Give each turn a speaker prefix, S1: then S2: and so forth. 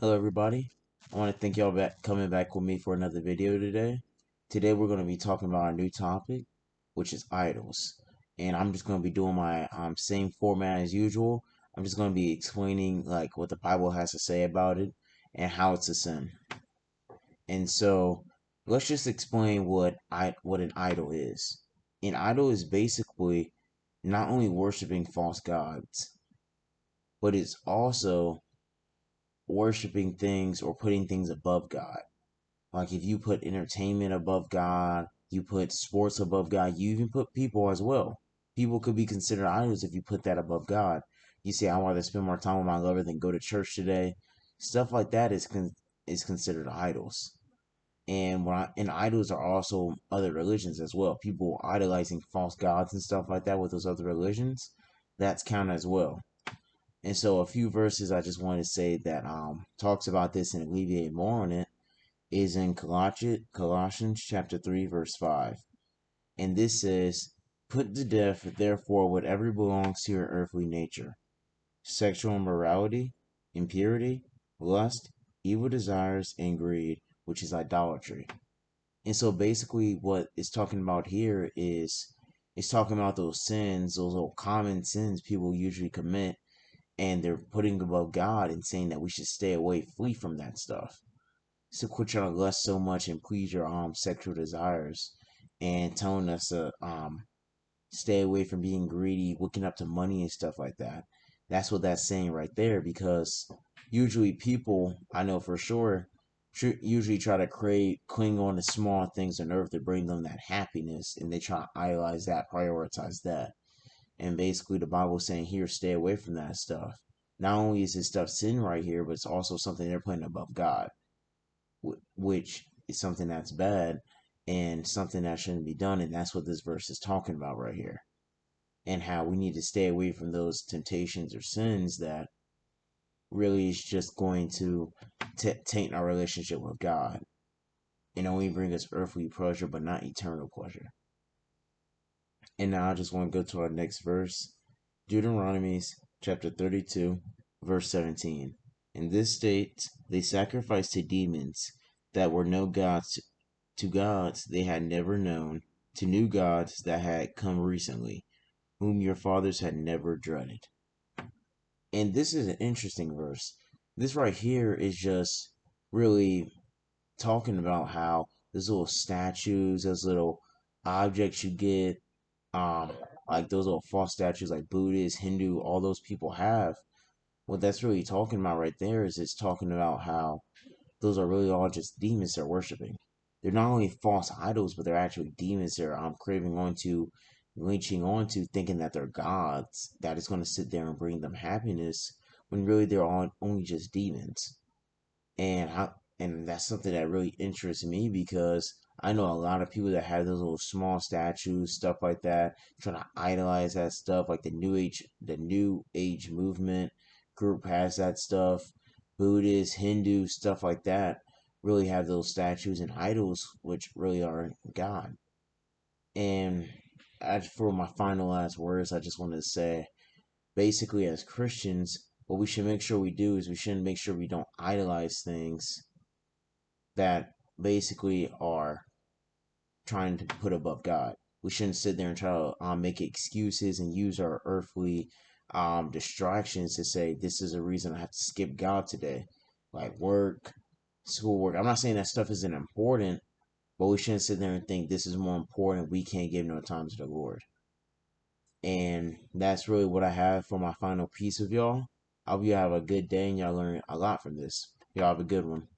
S1: Hello everybody. I want to thank y'all back coming back with me for another video today. Today we're going to be talking about our new topic, which is idols. And I'm just going to be doing my same format as usual. I'm just going to be explaining like what the Bible has to say about it and how it's a sin. And so let's just explain what an idol is. An idol is basically not only worshiping false gods, but it's also worshiping things or putting things above God. Like if you put entertainment above God, you put sports above God, you even put people as well. People could be considered idols if you put that above God. You say, "I want to spend more time with my lover than go to church today." Stuff like that is considered idols. And idols are also other religions as well. People idolizing false gods and stuff like that with those other religions, that's counted as well. And so a few verses I just want to say that talks about this and alleviate more on it is in Colossians chapter 3 verse 5. And this says, "Put to death therefore whatever belongs to your earthly nature: sexual immorality, impurity, lust, evil desires, and greed, which is idolatry." And so basically what it's talking about here is it's talking about those sins, those little common sins people usually commit, and they're putting above God and saying that we should stay away, flee from that stuff. So quit trying to lust so much and please your sexual desires, and telling us to stay away from being greedy, looking up to money and stuff like that. That's what that's saying right there, because usually people, I know for sure, usually try to cling on to small things on earth to bring them that happiness, and they try to idolize that, prioritize that. And basically, the Bible's saying here, stay away from that stuff. Not only is this stuff sin right here, but it's also something they're putting above God, which is something that's bad and something that shouldn't be done. And that's what this verse is talking about right here. And how we need to stay away from those temptations or sins that really is just going to taint our relationship with God and only bring us earthly pleasure, but not eternal pleasure. And now I just want to go to our next verse, Deuteronomy chapter 32, verse 17. In this state, they sacrificed to demons that were no gods, to gods they had never known, to new gods that had come recently, whom your fathers had never dreaded. And this is an interesting verse. This right here is just really talking about how those little statues, those little objects you get, um, like those little false statues like Buddhist, Hindu, all those people have. What that's really talking about right there is it's talking about how those are really all just demons they're worshiping. They're not only false idols, but they're actually demons they're craving onto, reaching onto, thinking that they're gods that is going to sit there and bring them happiness, when really they're all only just demons. And that's something that really interests me, because I know a lot of people that have those little small statues, stuff like that, trying to idolize that stuff. Like the New Age movement group has that stuff. Buddhist, Hindu, stuff like that really have those statues and idols, which really are God. And as for my final last words, I just wanted to say, basically, as Christians, what we should make sure we do is we shouldn't make sure we don't idolize things that basically are trying to put above God. We shouldn't sit there and try to make excuses and use our earthly distractions to say this is a reason I have to skip God today, like work, schoolwork. I'm not saying that stuff isn't important, but we shouldn't sit there and think this is more important. We can't give no time to the Lord. And that's really what I have for my final piece of y'all. I hope you have a good day and y'all learn a lot from this. Y'all have a good one.